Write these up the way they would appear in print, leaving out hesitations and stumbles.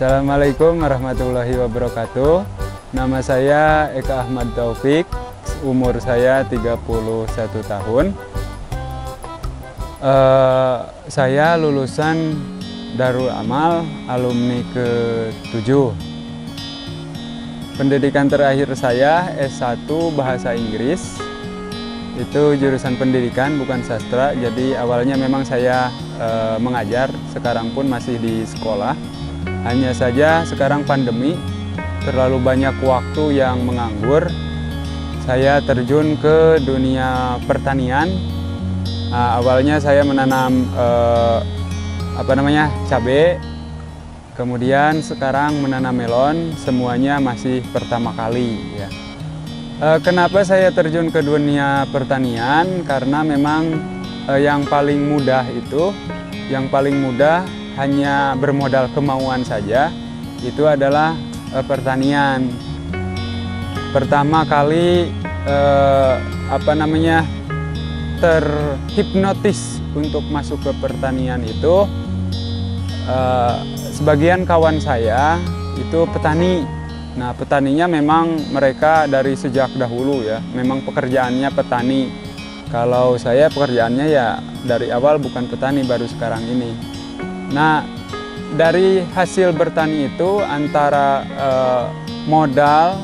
Assalamualaikum warahmatullahi wabarakatuh. Nama saya Eka Ahmad Taufik, umur saya 31 tahun. Saya lulusan Darul Amal, alumni ke-7. Pendidikan terakhir saya S1 Bahasa Inggris. Itu jurusan pendidikan, bukan sastra. Jadi awalnya memang saya mengajar, sekarang pun masih di sekolah. Hanya saja sekarang pandemi, terlalu banyak waktu yang menganggur. Saya terjun ke dunia pertanian. Awalnya saya menanam cabai, kemudian sekarang menanam melon. Semuanya masih pertama kali. Ya. Kenapa saya terjun ke dunia pertanian? Karena memang yang paling mudah hanya bermodal kemauan saja, itu adalah pertanian. Pertama kali terhipnotis untuk masuk ke pertanian itu sebagian kawan saya itu petani. Nah, petaninya memang mereka dari sejak dahulu ya, memang pekerjaannya petani. Kalau saya pekerjaannya ya dari awal bukan petani, baru sekarang ini. Nah, dari hasil bertani itu antara modal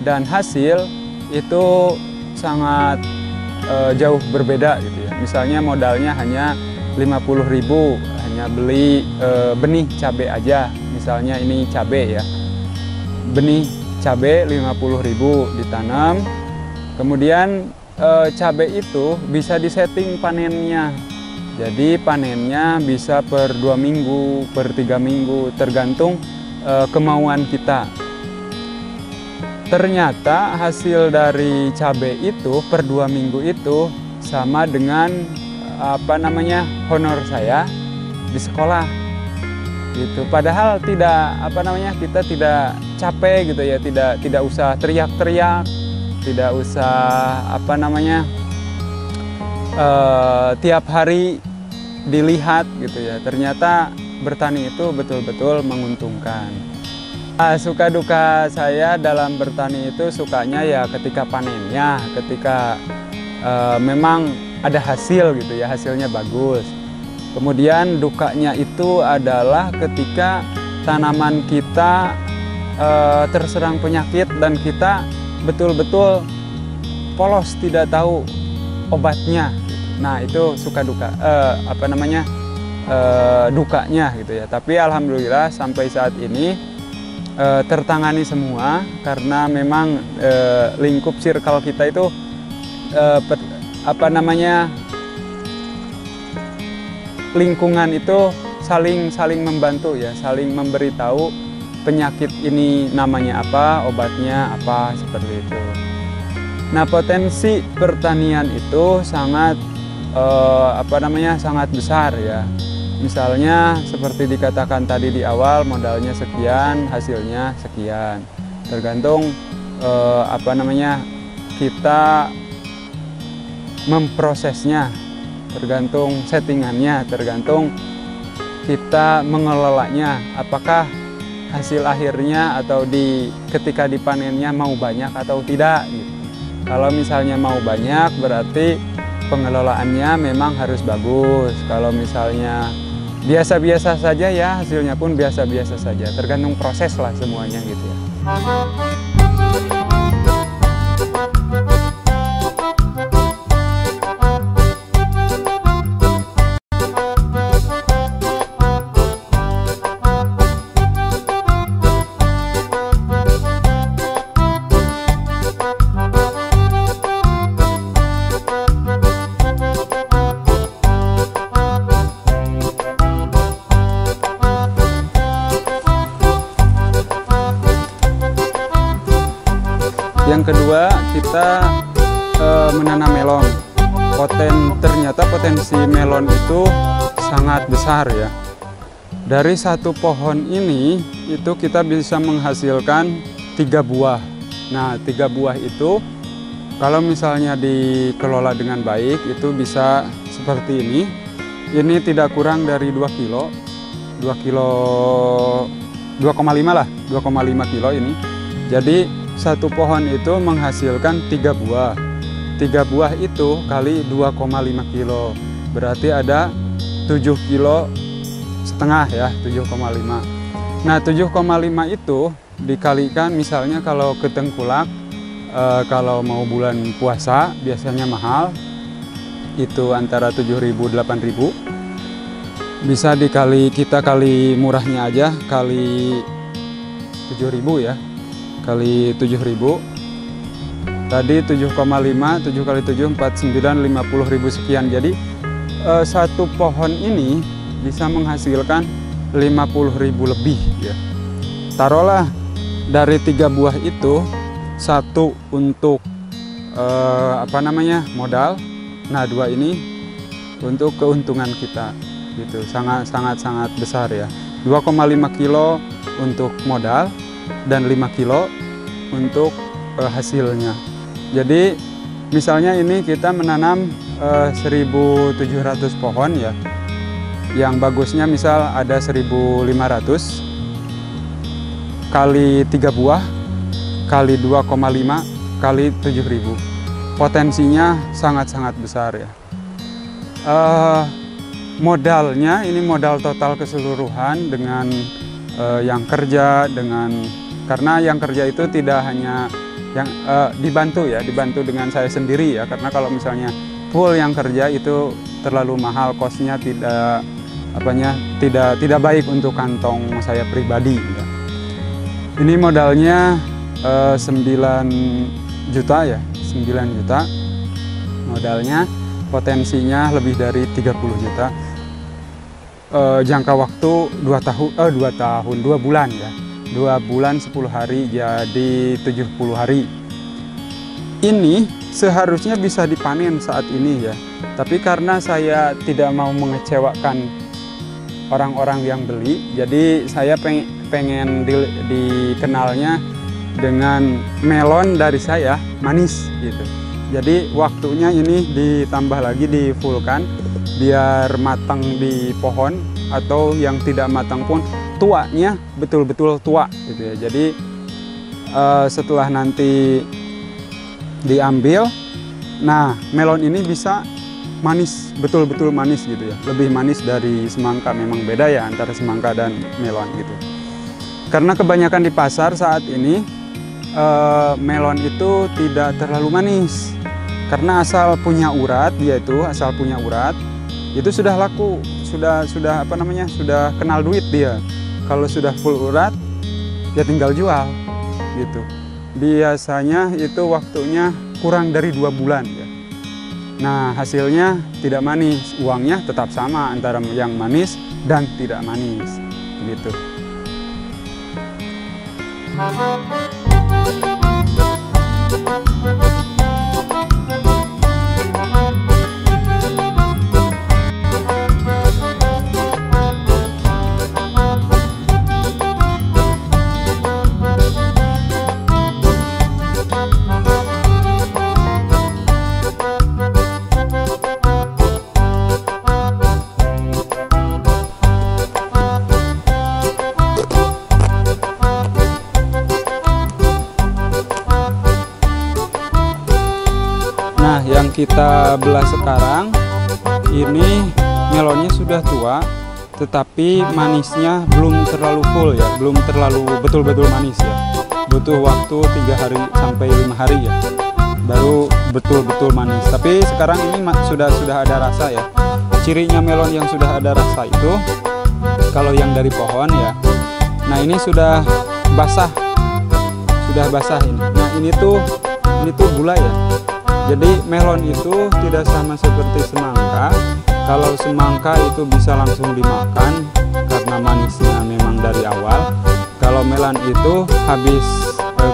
dan hasil itu sangat jauh berbeda gitu ya. Misalnya modalnya hanya 50.000, hanya beli benih cabai aja. Misalnya ini cabai ya. Benih cabai 50.000 ditanam. Kemudian cabai itu bisa disetting panennya. Jadi panennya bisa per 2 minggu, per 3 minggu, tergantung kemauan kita. Ternyata hasil dari cabai itu per 2 minggu itu sama dengan honor saya di sekolah. Gitu. Padahal kita tidak capek gitu ya, tidak usah teriak-teriak, tidak usah tiap hari dilihat gitu ya. Ternyata bertani itu betul-betul menguntungkan. Suka duka saya dalam bertani itu sukanya ya ketika panennya, ketika memang ada hasil gitu ya, hasilnya bagus. Kemudian dukanya itu adalah ketika tanaman kita terserang penyakit dan kita betul-betul polos, tidak tahu obatnya. Nah, itu suka duka dukanya gitu ya. Tapi alhamdulillah sampai saat ini tertangani semua, karena memang lingkup circle kita itu lingkungan itu saling membantu ya, saling memberitahu penyakit ini namanya apa, obatnya apa, seperti itu. Nah, potensi pertanian itu sangat sangat besar ya. Misalnya seperti dikatakan tadi di awal, modalnya sekian, hasilnya sekian. Tergantung kita memprosesnya, tergantung settingannya, tergantung kita mengelolanya. Apakah hasil akhirnya atau ketika dipanennya mau banyak atau tidak gitu. Kalau misalnya mau banyak, berarti pengelolaannya memang harus bagus. Kalau misalnya biasa-biasa saja ya, hasilnya pun biasa-biasa saja. Tergantung proses lah semuanya gitu ya. Yang kedua, kita menanam melon. Ternyata potensi melon itu sangat besar ya. Dari satu pohon ini itu kita bisa menghasilkan 3 buah. Nah, 3 buah itu kalau misalnya dikelola dengan baik itu bisa seperti ini. Ini tidak kurang dari 2 kilo. 2,5 lah, 2,5 kilo ini. Jadi satu pohon itu menghasilkan 3 buah. 3 buah itu kali 2,5 kilo. Berarti ada 7,5 kilo ya, 7,5. Nah, 7,5 itu dikalikan misalnya kalau ke tengkulak, kalau mau bulan puasa biasanya mahal. Itu antara 7.000-8.000. Bisa kita kali murahnya aja, kali 7.000 ya. Kali 7.000. Tadi 7,5, 7 kali 7, 49, 50.000 sekian. Jadi satu pohon ini bisa menghasilkan 50.000 lebih ya. Taruhlah dari 3 buah itu, 1 untuk modal. Nah, 2 ini untuk keuntungan kita gitu. Sangat besar ya. 2,5 kilo untuk modal dan 5 kilo untuk hasilnya. Jadi misalnya ini kita menanam 1.700 pohon ya. Yang bagusnya misal ada 1.500 kali 3 buah kali 2,5 kali 7.000. Potensinya sangat besar ya. Modalnya ini modal total keseluruhan dengan yang kerja, karena yang kerja itu tidak hanya yang dibantu dengan saya sendiri ya, karena kalau misalnya full yang kerja itu terlalu mahal, kosnya tidak baik untuk kantong saya pribadi ya. Ini modalnya 9 juta ya, 9 juta modalnya, potensinya lebih dari 30 juta. Jangka waktu 2 bulan ya. 2 bulan 10 hari jadi 70 hari. Ini seharusnya bisa dipanen saat ini ya. Tapi karena saya tidak mau mengecewakan orang-orang yang beli, jadi saya pengen dikenalnya dengan melon dari saya manis gitu. Jadi waktunya ini ditambah lagi, di fullkan biar matang di pohon, atau yang tidak matang pun tuanya betul-betul tua gitu ya. Jadi setelah nanti diambil, nah melon ini bisa manis, betul-betul manis gitu ya. Lebih manis dari semangka, memang beda ya antara semangka dan melon gitu. Karena kebanyakan di pasar saat ini melon itu tidak terlalu manis. Karena asal punya urat, asal punya urat itu sudah laku, sudah kenal duit dia. Kalau sudah full urat, ya tinggal jual gitu. Biasanya itu waktunya kurang dari 2 bulan ya. Nah, hasilnya tidak manis, uangnya tetap sama antara yang manis dan tidak manis gitu. Yang kita belah sekarang ini melonnya sudah tua, tetapi manisnya belum terlalu full ya, belum terlalu betul-betul manis ya. Butuh waktu 3 hari sampai 5 hari ya, baru betul-betul manis. Tapi sekarang ini sudah ada rasa ya. Cirinya melon yang sudah ada rasa itu, kalau yang dari pohon ya, nah ini sudah basah ini. Nah ini tuh gula ya. Jadi melon itu tidak sama seperti semangka. Kalau semangka itu bisa langsung dimakan karena manisnya memang dari awal. Kalau melon itu habis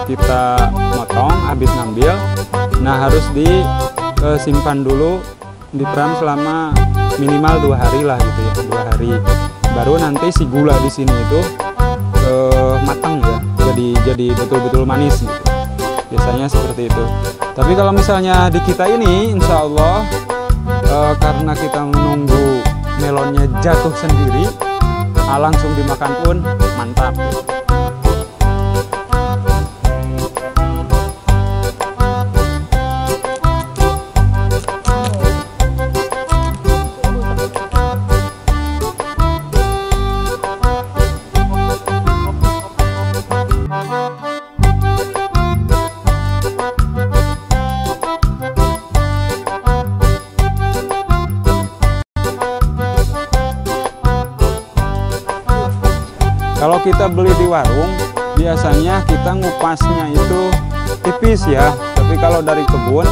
kita motong, habis ngambil, nah harus disimpan dulu di pram selama minimal 2 hari lah gitu ya, 2 hari. Baru nanti si gula di sini itu matang ya, jadi betul-betul manis gitu. Biasanya seperti itu. Tapi kalau misalnya di kita ini, insya Allah karena kita menunggu melonnya jatuh sendiri, langsung dimakan pun mantap. Kalau kita beli di warung, biasanya kita ngupasnya itu tipis ya. Tapi kalau dari kebun,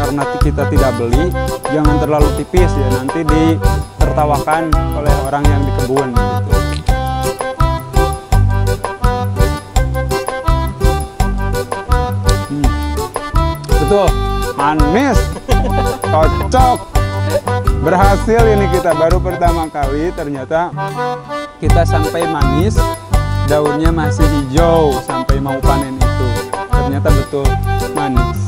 karena kita tidak beli, jangan terlalu tipis ya. Nanti ditertawakan oleh orang yang di kebun gitu. Betul, manis, cocok. Berhasil ini kita, baru pertama kali ternyata kita sampai manis, daunnya masih hijau sampai mau panen itu. Ternyata betul manis.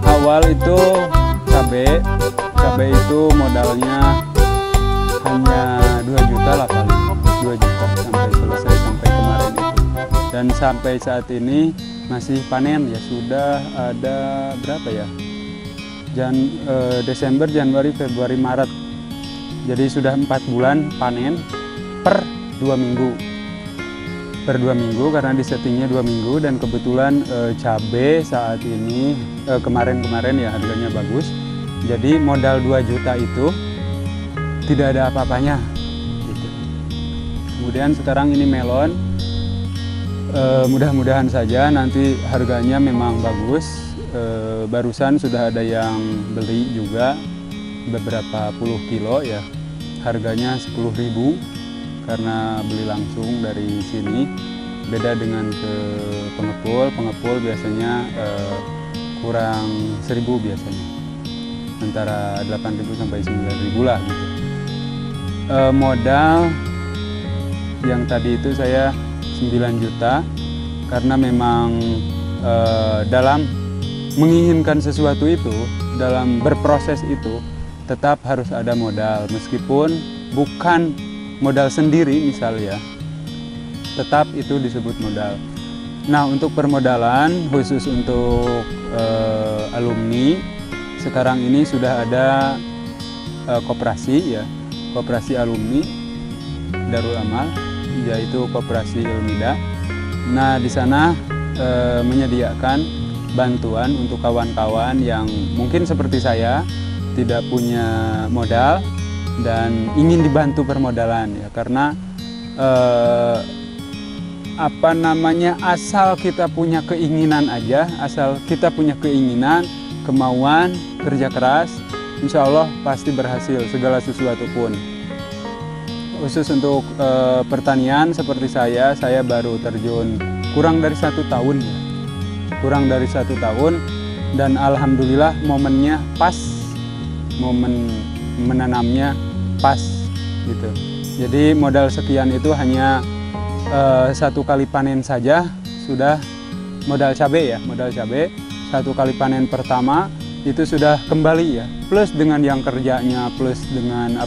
Awal itu cabai itu modalnya hanya 2 juta lah paling, 2 juta sampai selesai sampai kemarin itu. Dan sampai saat ini masih panen ya, sudah ada berapa ya? Desember, Januari, Februari, Maret. Jadi sudah 4 bulan panen per 2 minggu. Per 2 minggu karena disettingnya 2 minggu, dan kebetulan cabai saat ini kemarin-kemarin ya harganya bagus. Jadi modal 2 juta itu tidak ada apa-apanya gitu. Kemudian sekarang ini melon, mudah-mudahan saja nanti harganya memang bagus. Barusan sudah ada yang beli juga beberapa puluh kilo ya, harganya 10.000 karena beli langsung dari sini. Beda dengan ke pengepul biasanya kurang 1.000 biasanya, antara 8.000 sampai 9.000 lah gitu. Modal yang tadi itu saya 9 juta karena memang dalam menginginkan sesuatu itu, dalam berproses itu tetap harus ada modal, meskipun bukan modal sendiri misalnya, tetap itu disebut modal. Nah, untuk permodalan khusus untuk alumni, sekarang ini sudah ada koperasi ya, koperasi alumni Darul Amal, yaitu koperasi Ilmida. Nah, di sana menyediakan bantuan untuk kawan-kawan yang mungkin seperti saya tidak punya modal dan ingin dibantu permodalan ya, karena asal kita punya keinginan aja, asal kita punya keinginan, kemauan, kerja keras, insya Allah pasti berhasil segala sesuatu pun. Khusus untuk pertanian seperti saya baru terjun kurang dari 1 tahun ya. Kurang dari 1 tahun, dan alhamdulillah momennya pas, momen menanamnya pas gitu. Jadi modal sekian itu hanya 1 kali panen saja sudah modal cabai ya, modal cabai 1 kali panen pertama itu sudah kembali ya, plus dengan yang kerjanya, plus dengan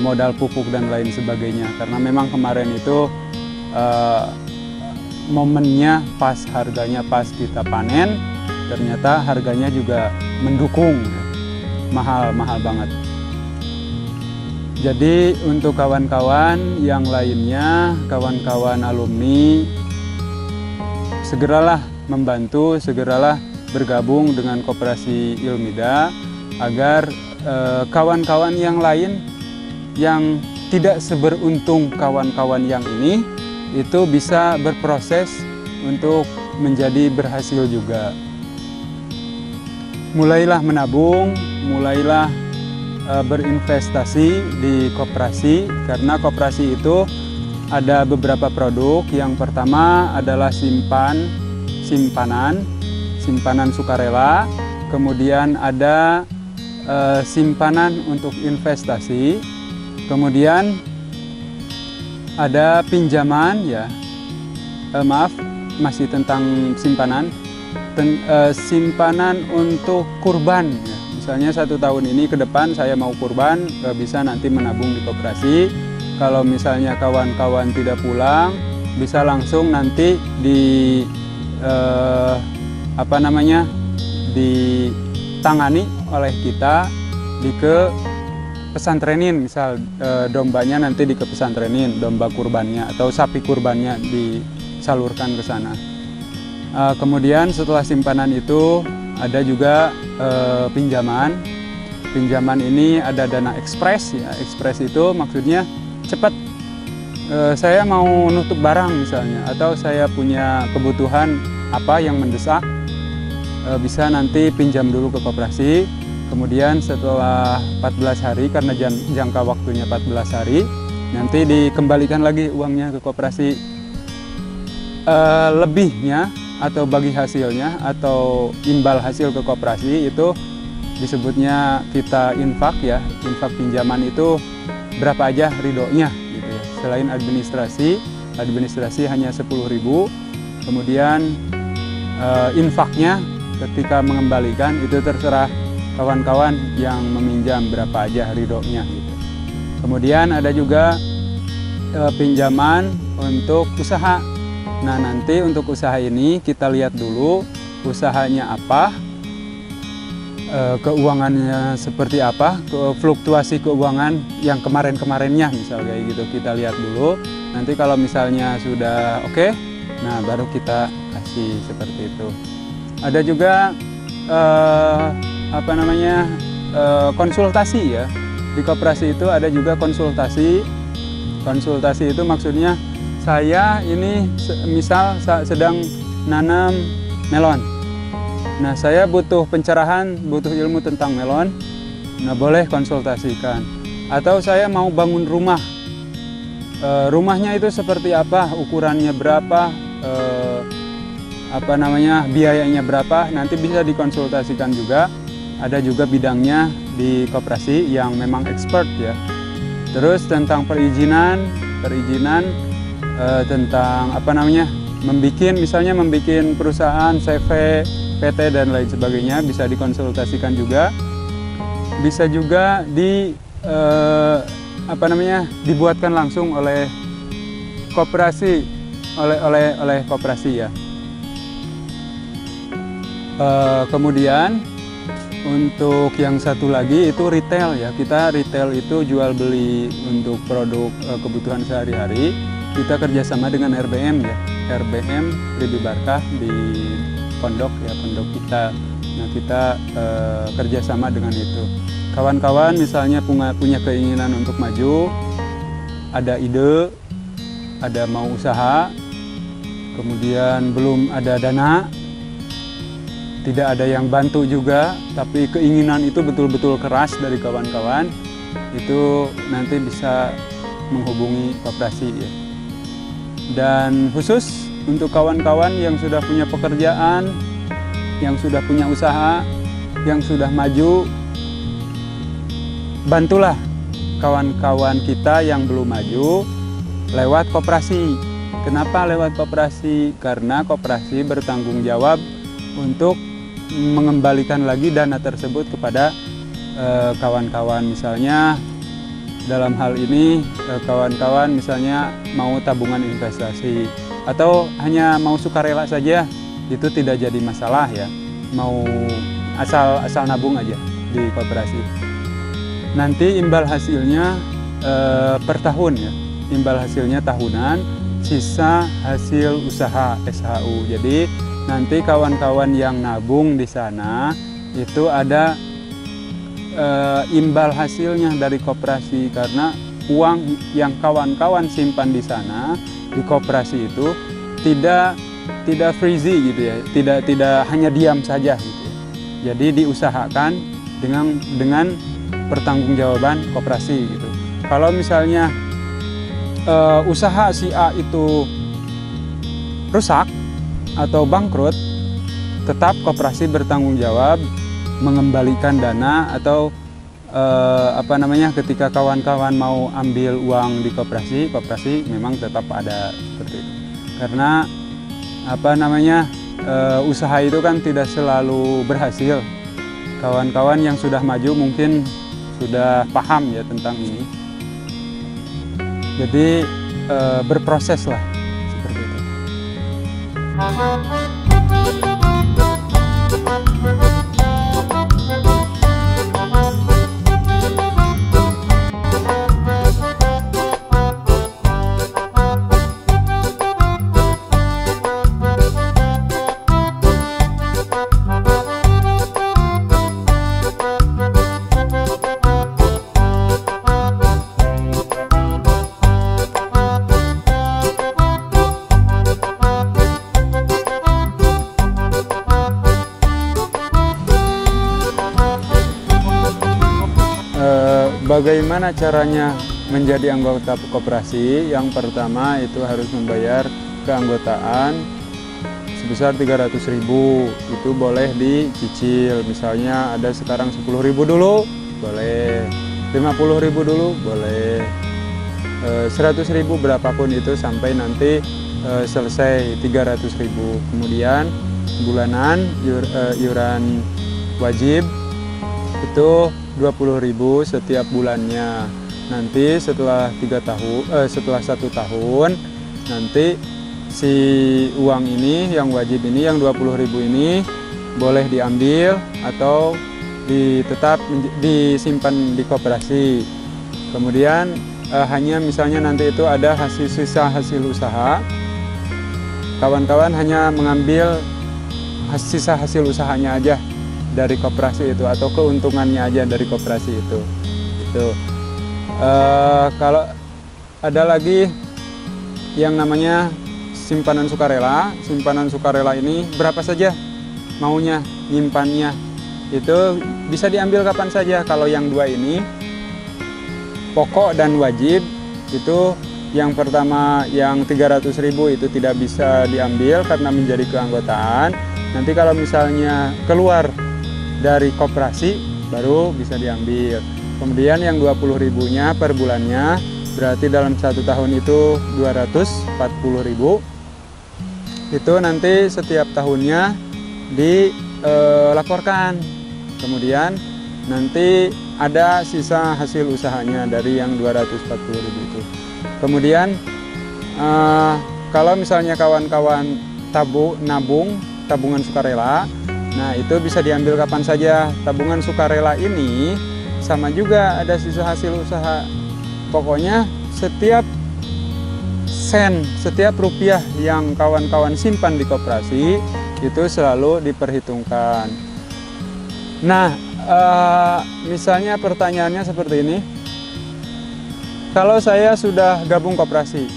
modal pupuk dan lain sebagainya. Karena memang kemarin itu momennya pas, harganya pas kita panen, ternyata harganya juga mendukung, mahal banget. Jadi untuk kawan-kawan yang lainnya, kawan-kawan alumni, segeralah membantu, segeralah bergabung dengan koperasi Ilmida agar kawan-kawan yang lain yang tidak seberuntung kawan-kawan yang ini itu bisa berproses untuk menjadi berhasil juga. Mulailah menabung, mulailah berinvestasi di koperasi, karena koperasi itu ada beberapa produk. Yang pertama adalah simpanan sukarela, kemudian ada simpanan untuk investasi, kemudian ada pinjaman ya, masih tentang simpanan, simpanan untuk kurban ya. Misalnya 1 tahun ini ke depan saya mau kurban, bisa nanti menabung di koperasi. Kalau misalnya kawan-kawan tidak pulang, bisa langsung nanti ditangani oleh kita ke pesantrenin. Misal dombanya nanti ke pesantrenin, domba kurbannya atau sapi kurbannya disalurkan ke sana. Kemudian setelah simpanan itu ada juga pinjaman. Pinjaman ini ada dana ekspres ya. Ekspres itu maksudnya cepat. Saya mau nutup barang misalnya, atau saya punya kebutuhan apa yang mendesak, bisa nanti pinjam dulu ke koperasi. Kemudian setelah 14 hari, karena jangka waktunya 14 hari, nanti dikembalikan lagi uangnya ke koperasi. Lebihnya atau bagi hasilnya atau imbal hasil ke koperasi itu disebutnya kita infak ya. Infak pinjaman itu berapa aja ridhonya gitu ya. Selain administrasi hanya 10.000. Kemudian infaknya ketika mengembalikan itu terserah kawan-kawan yang meminjam berapa aja ridhonya gitu. Kemudian ada juga pinjaman untuk usaha. Nah, nanti untuk usaha ini kita lihat dulu usahanya apa, keuangannya seperti apa, fluktuasi keuangan yang kemarin-kemarinnya misal kayak gitu, kita lihat dulu. Nanti kalau misalnya sudah oke, nah baru kita kasih seperti itu. Ada juga konsultasi ya. Di koperasi itu ada juga konsultasi. Konsultasi itu maksudnya saya ini misal sedang nanam melon. Nah, saya butuh pencerahan, butuh ilmu tentang melon. Nah, boleh konsultasikan. Atau saya mau bangun rumah. Rumahnya itu seperti apa, ukurannya berapa, biayanya berapa, nanti bisa dikonsultasikan juga. Ada juga bidangnya di koperasi yang memang expert ya. Terus tentang perizinan tentang membuat perusahaan, CV, PT dan lain sebagainya bisa dikonsultasikan juga. Bisa juga dibuatkan langsung oleh koperasi, oleh koperasi ya. Kemudian untuk yang satu lagi itu retail ya. Kita retail itu jual beli untuk produk kebutuhan sehari-hari. Kita kerjasama dengan RBM ya. RBM Ribi Barkah di pondok kita. Nah, kita kerjasama dengan itu. Kawan-kawan misalnya punya keinginan untuk maju, ada ide, ada mau usaha, kemudian belum ada dana, tidak ada yang bantu juga, tapi keinginan itu betul-betul keras dari kawan-kawan, itu nanti bisa menghubungi koperasi ya. Dan khusus untuk kawan-kawan yang sudah punya pekerjaan, yang sudah punya usaha, yang sudah maju, bantulah kawan-kawan kita yang belum maju lewat koperasi. Kenapa lewat koperasi? Karena koperasi bertanggung jawab untuk mengembalikan lagi dana tersebut kepada kawan-kawan. Misalnya dalam hal ini kawan-kawan misalnya mau tabungan investasi atau hanya mau sukarela saja, itu tidak jadi masalah ya. Mau asal nabung aja di koperasi. Nanti imbal hasilnya per tahun ya. Imbal hasilnya tahunan, sisa hasil usaha SHU. Jadi nanti kawan-kawan yang nabung di sana itu ada imbal hasilnya dari koperasi, karena uang yang kawan-kawan simpan di sana di koperasi itu tidak freezy gitu ya, tidak hanya diam saja gitu ya. Jadi diusahakan dengan pertanggungjawaban koperasi gitu. Kalau misalnya usaha si A itu rusak atau bangkrut, tetap koperasi bertanggung jawab mengembalikan dana atau ketika kawan-kawan mau ambil uang di koperasi memang tetap ada seperti itu. Karena usaha itu kan tidak selalu berhasil. Kawan-kawan yang sudah maju mungkin sudah paham ya tentang ini. Jadi berproses lah seperti itu. Bagaimana caranya menjadi anggota koperasi? Yang pertama itu harus membayar keanggotaan sebesar 300.000. Itu boleh dicicil, misalnya ada sekarang 10.000 dulu boleh, 50.000 dulu boleh, 100.000 berapapun itu sampai nanti selesai 300.000. Kemudian bulanan iuran wajib itu 20.000 setiap bulannya. Nanti setelah 1 tahun nanti si uang ini yang wajib ini, yang 20.000 ini boleh diambil atau tetap disimpan di koperasi. Kemudian hanya misalnya nanti itu ada sisa hasil usaha, kawan-kawan hanya mengambil sisa hasil usahanya aja dari koperasi itu atau keuntungannya aja dari koperasi itu. Kalau ada lagi yang namanya simpanan sukarela. Simpanan sukarela ini berapa saja maunya nyimpannya, itu bisa diambil kapan saja. Kalau yang dua ini pokok dan wajib, itu yang pertama yang 300.000 itu tidak bisa diambil karena menjadi keanggotaan. Nanti kalau misalnya keluar dari koperasi baru bisa diambil. Kemudian yang 20.000-nya per bulannya, berarti dalam 1 tahun itu 240.000. Itu nanti setiap tahunnya dilaporkan. Kemudian nanti ada sisa hasil usahanya dari yang 240.000 itu. Kemudian kalau misalnya kawan-kawan nabung tabungan sukarela, nah itu bisa diambil kapan saja. Tabungan sukarela ini sama juga ada sisa hasil usaha. Pokoknya setiap sen, setiap rupiah yang kawan-kawan simpan di koperasi itu selalu diperhitungkan. Nah, misalnya pertanyaannya seperti ini. Kalau saya sudah gabung koperasi,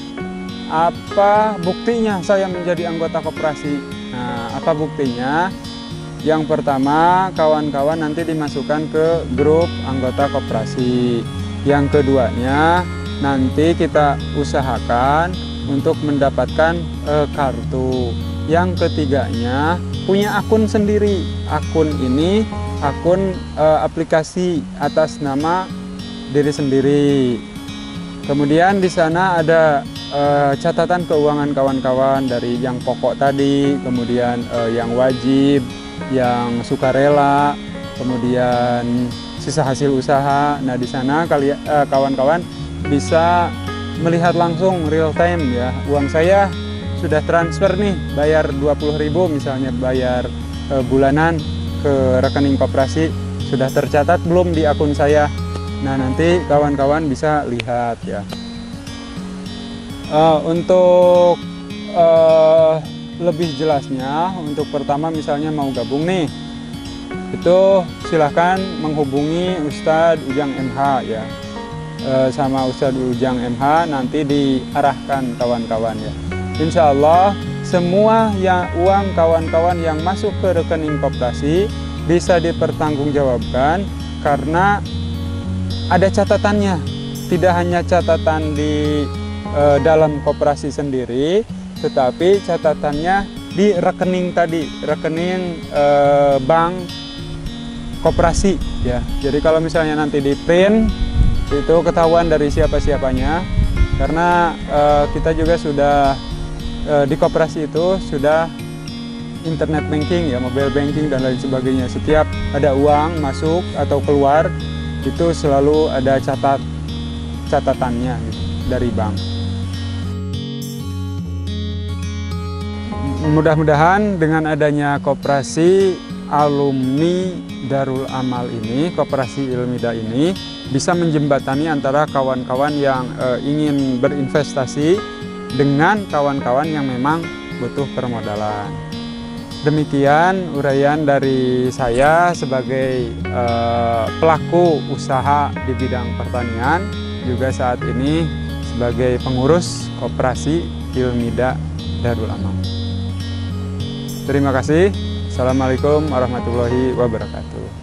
apa buktinya saya menjadi anggota koperasi? Nah, apa buktinya? Yang pertama, kawan-kawan nanti dimasukkan ke grup anggota koperasi. Yang keduanya, nanti kita usahakan untuk mendapatkan kartu. Yang ketiganya, punya akun sendiri. Akun ini akun aplikasi atas nama diri sendiri. Kemudian di sana ada catatan keuangan kawan-kawan dari yang pokok tadi, kemudian yang wajib, yang sukarela, kemudian sisa hasil usaha. Nah, di sana kawan-kawan bisa melihat langsung real time ya. Uang saya sudah transfer nih, bayar 20.000 misalnya, bayar bulanan ke rekening koperasi, sudah tercatat belum di akun saya. Nah, nanti kawan-kawan bisa lihat ya. Untuk lebih jelasnya, untuk pertama misalnya mau gabung nih, itu silahkan menghubungi Ustadz Ujang MH ya. sama Ustadz Ujang MH nanti diarahkan kawan-kawan ya. Insya Allah semua uang kawan-kawan yang masuk ke rekening koperasi bisa dipertanggungjawabkan karena ada catatannya. Tidak hanya catatan di dalam koperasi sendiri, tetapi catatannya di rekening tadi, rekening bank koperasi ya. Jadi kalau misalnya nanti di print itu ketahuan dari siapa-siapanya, karena kita juga sudah di koperasi itu sudah internet banking ya, mobile banking dan lain sebagainya. Setiap ada uang masuk atau keluar itu selalu ada catatannya gitu, dari bank. Mudah-mudahan dengan adanya koperasi alumni Darul Amal ini, koperasi Ilmida ini bisa menjembatani antara kawan-kawan yang ingin berinvestasi dengan kawan-kawan yang memang butuh permodalan. Demikian uraian dari saya sebagai pelaku usaha di bidang pertanian, juga saat ini sebagai pengurus koperasi Ilmida Darul Amal. Terima kasih. Assalamualaikum warahmatullahi wabarakatuh.